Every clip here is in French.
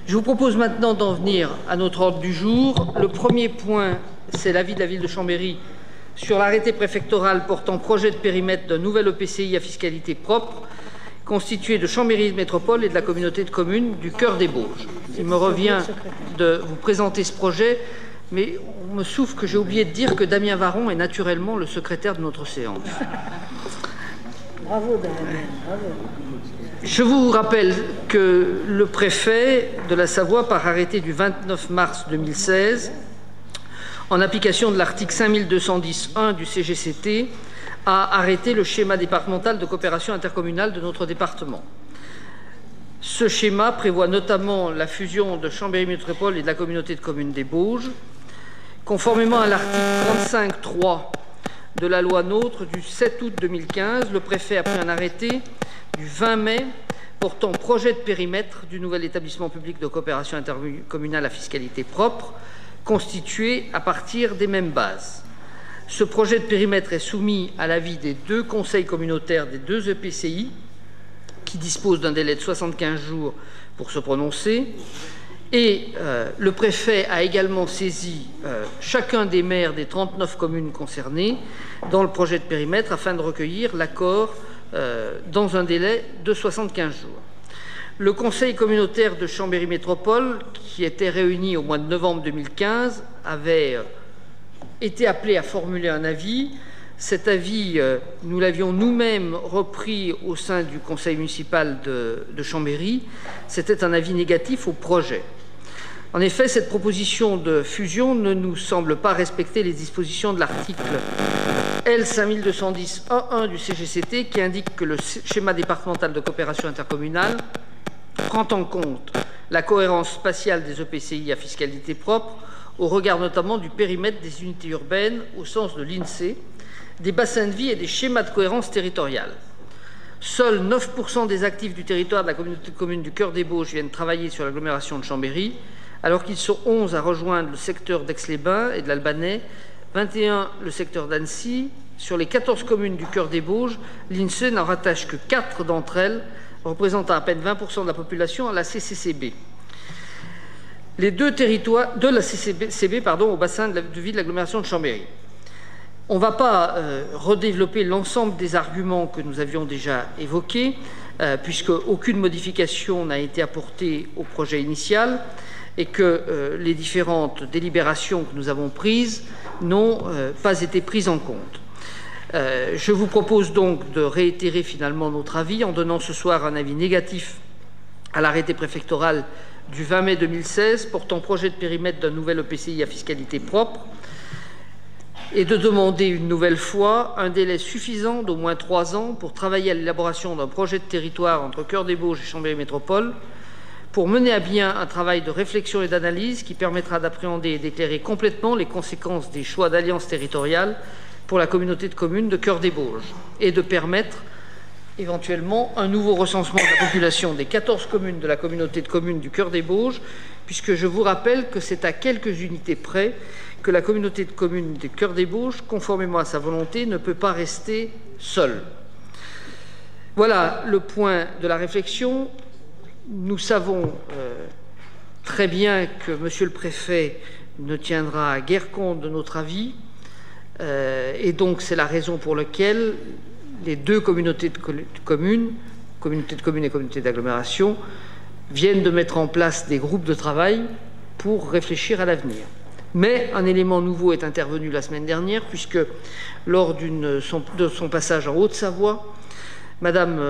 Je vous propose maintenant d'en venir à notre ordre du jour. Le premier point, c'est l'avis de la ville de Chambéry sur l'arrêté préfectoral portant projet de périmètre d'un nouvel EPCI à fiscalité propre, constitué de Chambéry Métropole et de la communauté de communes du Cœur des Bauges. Il me revient de vous présenter ce projet, mais on me souffle que j'ai oublié de dire que Damien Varon est naturellement le secrétaire de notre séance. Bravo, Damien. Bravo. Je vous rappelle que le préfet de la Savoie, par arrêté du 29 mars 2016, en application de l'article 5210-1 du CGCT, a arrêté le schéma départemental de coopération intercommunale de notre département. Ce schéma prévoit notamment la fusion de Chambéry Métropole et de la communauté de communes des Bauges. Conformément à l'article 35.3 de la loi NOTRe du 7 août 2015, le préfet a pris un arrêté du 20 mai portant projet de périmètre du nouvel établissement public de coopération intercommunale à fiscalité propre, constitué à partir des mêmes bases. Ce projet de périmètre est soumis à l'avis des deux conseils communautaires des deux EPCI, qui disposent d'un délai de 75 jours pour se prononcer. Et le préfet a également saisi chacun des maires des 39 communes concernées dans le projet de périmètre afin de recueillir l'accord dans un délai de 75 jours. Le conseil communautaire de Chambéry Métropole, qui était réuni au mois de novembre 2015, avait été appelé à formuler un avis. Cet avis, nous l'avions nous-mêmes repris au sein du conseil municipal de Chambéry. C'était un avis négatif au projet. En effet, cette proposition de fusion ne nous semble pas respecter les dispositions de l'article L. 5210-1 du CGCT, qui indique que le schéma départemental de coopération intercommunale prend en compte la cohérence spatiale des EPCI à fiscalité propre, au regard notamment du périmètre des unités urbaines au sens de l'INSEE, des bassins de vie et des schémas de cohérence territoriale. Seuls 9% des actifs du territoire de la communauté de communes du Cœur des Bauges viennent travailler sur l'agglomération de Chambéry, alors qu'ils sont 11 à rejoindre le secteur d'Aix-les-Bains et de l'Albanais, 21 le secteur d'Annecy. Sur les 14 communes du Cœur des Bauges, l'INSEE n'en rattache que 4 d'entre elles, représentant à peine 20% de la population à la CCCB. Les deux territoires de la CCCB au bassin de vie de l'agglomération de Chambéry. On ne va pas redévelopper l'ensemble des arguments que nous avions déjà évoqués, puisque aucune modification n'a été apportée au projet initial et que les différentes délibérations que nous avons prises n'ont pas été prises en compte. Je vous propose donc de réitérer finalement notre avis en donnant ce soir un avis négatif à l'arrêté préfectoral du 20 mai 2016 portant projet de périmètre d'un nouvel EPCI à fiscalité propre et de demander une nouvelle fois un délai suffisant d'au moins 3 ans pour travailler à l'élaboration d'un projet de territoire entre Cœur des Bauges et Chambéry Métropole pour mener à bien un travail de réflexion et d'analyse qui permettra d'appréhender et d'éclairer complètement les conséquences des choix d'alliance territoriale pour la communauté de communes de Cœur des Bauges et de permettre éventuellement un nouveau recensement de la population des 14 communes de la communauté de communes du Cœur des Bauges, puisque je vous rappelle que c'est à quelques unités près que la communauté de communes du Cœur des Bauges, conformément à sa volonté, ne peut pas rester seule. Voilà le point de la réflexion. Nous savons très bien que Monsieur le Préfet ne tiendra guère compte de notre avis, et donc c'est la raison pour laquelle les deux communautés de communes et communautés d'agglomération, viennent de mettre en place des groupes de travail pour réfléchir à l'avenir. Mais un élément nouveau est intervenu la semaine dernière, puisque lors de son passage en Haute-Savoie, Madame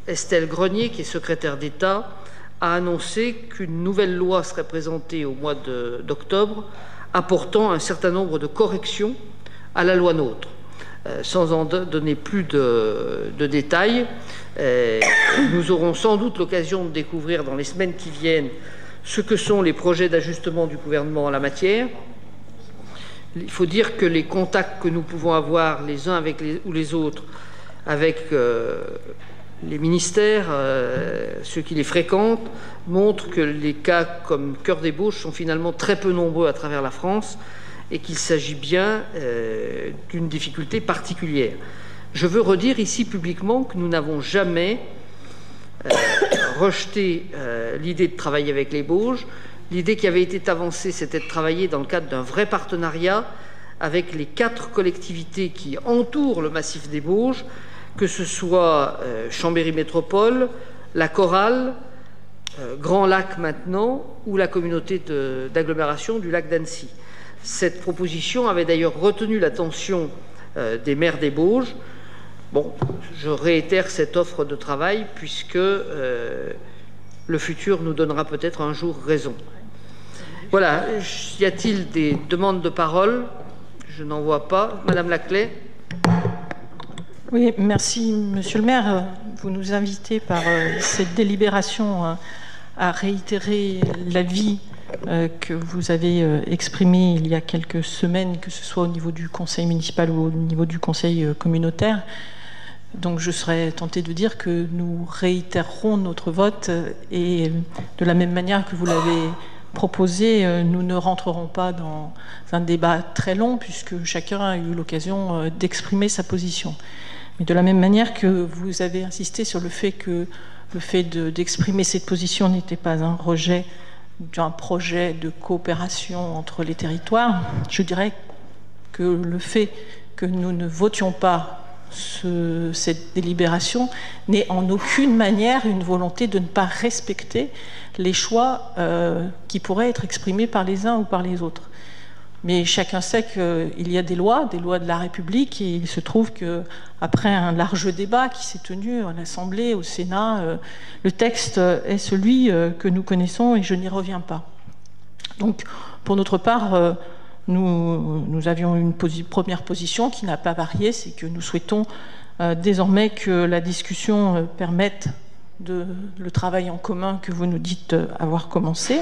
Estelle Grenier, qui est secrétaire d'État, a annoncé qu'une nouvelle loi serait présentée au mois d'octobre, apportant un certain nombre de corrections à la loi NOTRe. Sans en donner plus de détails, nous aurons sans doute l'occasion de découvrir dans les semaines qui viennent ce que sont les projets d'ajustement du gouvernement en la matière. Il faut dire que les contacts que nous pouvons avoir les uns avec les autres avec les ministères, ceux qui les fréquentent, montrent que les cas comme Cœur des Bauges sont finalement très peu nombreux à travers la France et qu'il s'agit bien d'une difficulté particulière. Je veux redire ici publiquement que nous n'avons jamais rejeté l'idée de travailler avec les Bauges. L'idée qui avait été avancée, c'était de travailler dans le cadre d'un vrai partenariat avec les 4 collectivités qui entourent le massif des Bauges, que ce soit Chambéry Métropole, la Chorale, Grand Lac maintenant, ou la communauté d'agglomération du lac d'Annecy. Cette proposition avait d'ailleurs retenu l'attention des maires des Bauges. Bon, je réitère cette offre de travail puisque le futur nous donnera peut-être un jour raison. Voilà, y a-t-il des demandes de parole? Je n'en vois pas. Madame Laclais. Oui, merci Monsieur le maire. Vous nous invitez par cette délibération à réitérer l'avis que vous avez exprimé il y a quelques semaines, que ce soit au niveau du conseil municipal ou au niveau du conseil communautaire. Donc je serais tentée de dire que nous réitérerons notre vote et de la même manière que vous l'avez proposé, nous ne rentrerons pas dans un débat très long puisque chacun a eu l'occasion d'exprimer sa position. Mais de la même manière que vous avez insisté sur le fait que le fait d'exprimer cette position n'était pas un rejet d'un projet de coopération entre les territoires, je dirais que le fait que nous ne votions pas cette délibération n'est en aucune manière une volonté de ne pas respecter les choix qui pourraient être exprimés par les uns ou par les autres. Mais chacun sait qu'il y a des lois de la République, et il se trouve qu'après un large débat qui s'est tenu à l'Assemblée, au Sénat, le texte est celui que nous connaissons et je n'y reviens pas. Donc, pour notre part, nous avions une première position qui n'a pas varié, c'est que nous souhaitons désormais que la discussion permette le travail en commun que vous nous dites avoir commencé.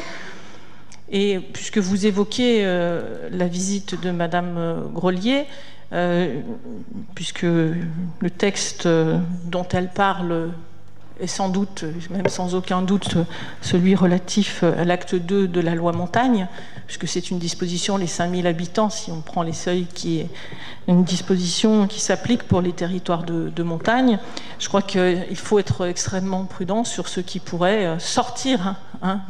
Et puisque vous évoquez la visite de Madame Grelier, puisque le texte dont elle parle est sans doute, même sans aucun doute, celui relatif à l'acte 2 de la loi montagne, puisque c'est une disposition, les 5000 habitants, si on prend les seuils, qui est une disposition qui s'applique pour les territoires de montagne. Je crois qu'il faut être extrêmement prudent sur ce qui pourrait sortir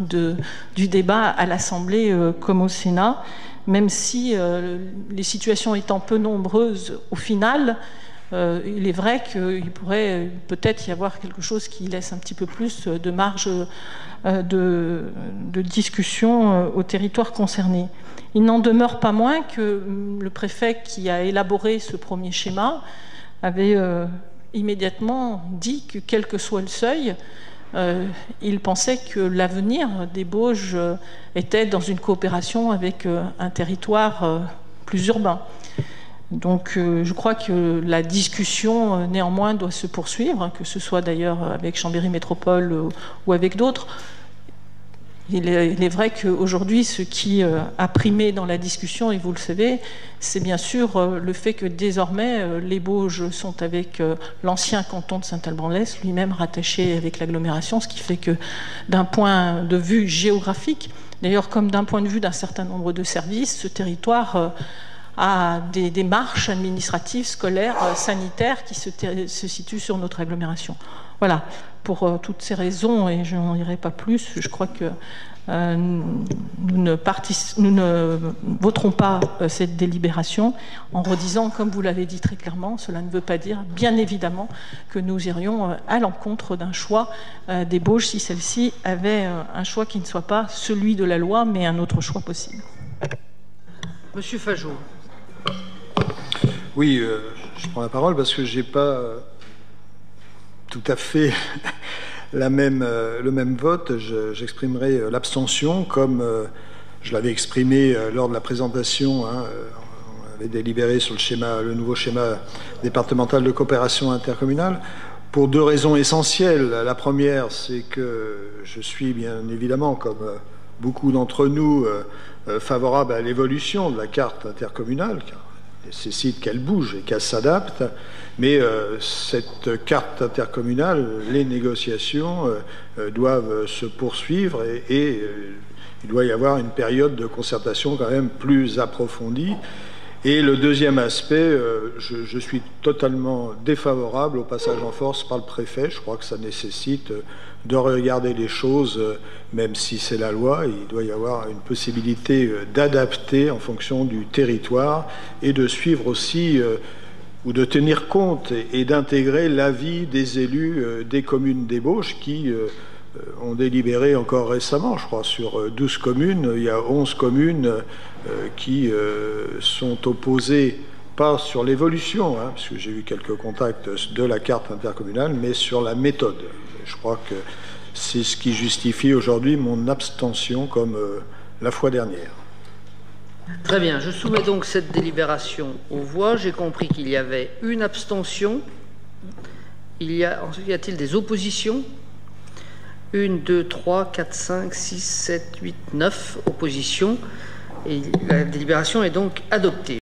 du débat à l'Assemblée comme au Sénat, même si les situations étant peu nombreuses au final, il est vrai qu'il pourrait peut-être y avoir quelque chose qui laisse un petit peu plus de marge de discussion au territoire concerné. Il n'en demeure pas moins que le préfet qui a élaboré ce premier schéma avait immédiatement dit que quel que soit le seuil, il pensait que l'avenir des Bauges était dans une coopération avec un territoire plus urbain. Donc je crois que la discussion néanmoins doit se poursuivre, que ce soit d'ailleurs avec Chambéry Métropole ou avec d'autres. Il est vrai qu'aujourd'hui, ce qui a primé dans la discussion, et vous le savez, c'est bien sûr le fait que désormais les Bauges sont avec l'ancien canton de Saint-Alban-de-Lez, lui-même rattaché avec l'agglomération, ce qui fait que d'un point de vue géographique, d'ailleurs comme d'un point de vue d'un certain nombre de services, ce territoire à des démarches administratives, scolaires, sanitaires qui se situent sur notre agglomération. Voilà, pour toutes ces raisons, et je n'en dirai pas plus, je crois que nous ne voterons pas cette délibération en redisant, comme vous l'avez dit très clairement, cela ne veut pas dire, bien évidemment, que nous irions à l'encontre d'un choix des Bauges si celle-ci avait un choix qui ne soit pas celui de la loi, mais un autre choix possible. Monsieur Fajot. Oui, je prends la parole parce que je n'ai pas tout à fait le même vote. J'exprimerai l'abstention comme je l'avais exprimé lors de la présentation. On avait délibéré sur le nouveau schéma départemental de coopération intercommunale pour deux raisons essentielles. La première, c'est que je suis bien évidemment, comme beaucoup d'entre nous, favorable à l'évolution de la carte intercommunale, car elle nécessite qu'elle bouge et qu'elle s'adapte. Mais cette carte intercommunale, les négociations doivent se poursuivre et il doit y avoir une période de concertation quand même plus approfondie. Et le deuxième aspect, je suis totalement défavorable au passage en force par le préfet. Je crois que ça nécessite de regarder les choses, même si c'est la loi, il doit y avoir une possibilité d'adapter en fonction du territoire et de suivre aussi ou de tenir compte et d'intégrer l'avis des élus des communes d'ébauche qui ont délibéré encore récemment, je crois, sur 12 communes. Il y a 11 communes qui sont opposées, pas sur l'évolution, hein, parce que j'ai eu quelques contacts de la carte intercommunale, mais sur la méthode. Je crois que c'est ce qui justifie aujourd'hui mon abstention comme la fois dernière. Très bien, je soumets donc cette délibération aux voix. J'ai compris qu'il y avait une abstention. Y a-t-il des oppositions? 1, 2, 3, 4, 5, 6, 7, 8, 9 oppositions. Et la délibération est donc adoptée.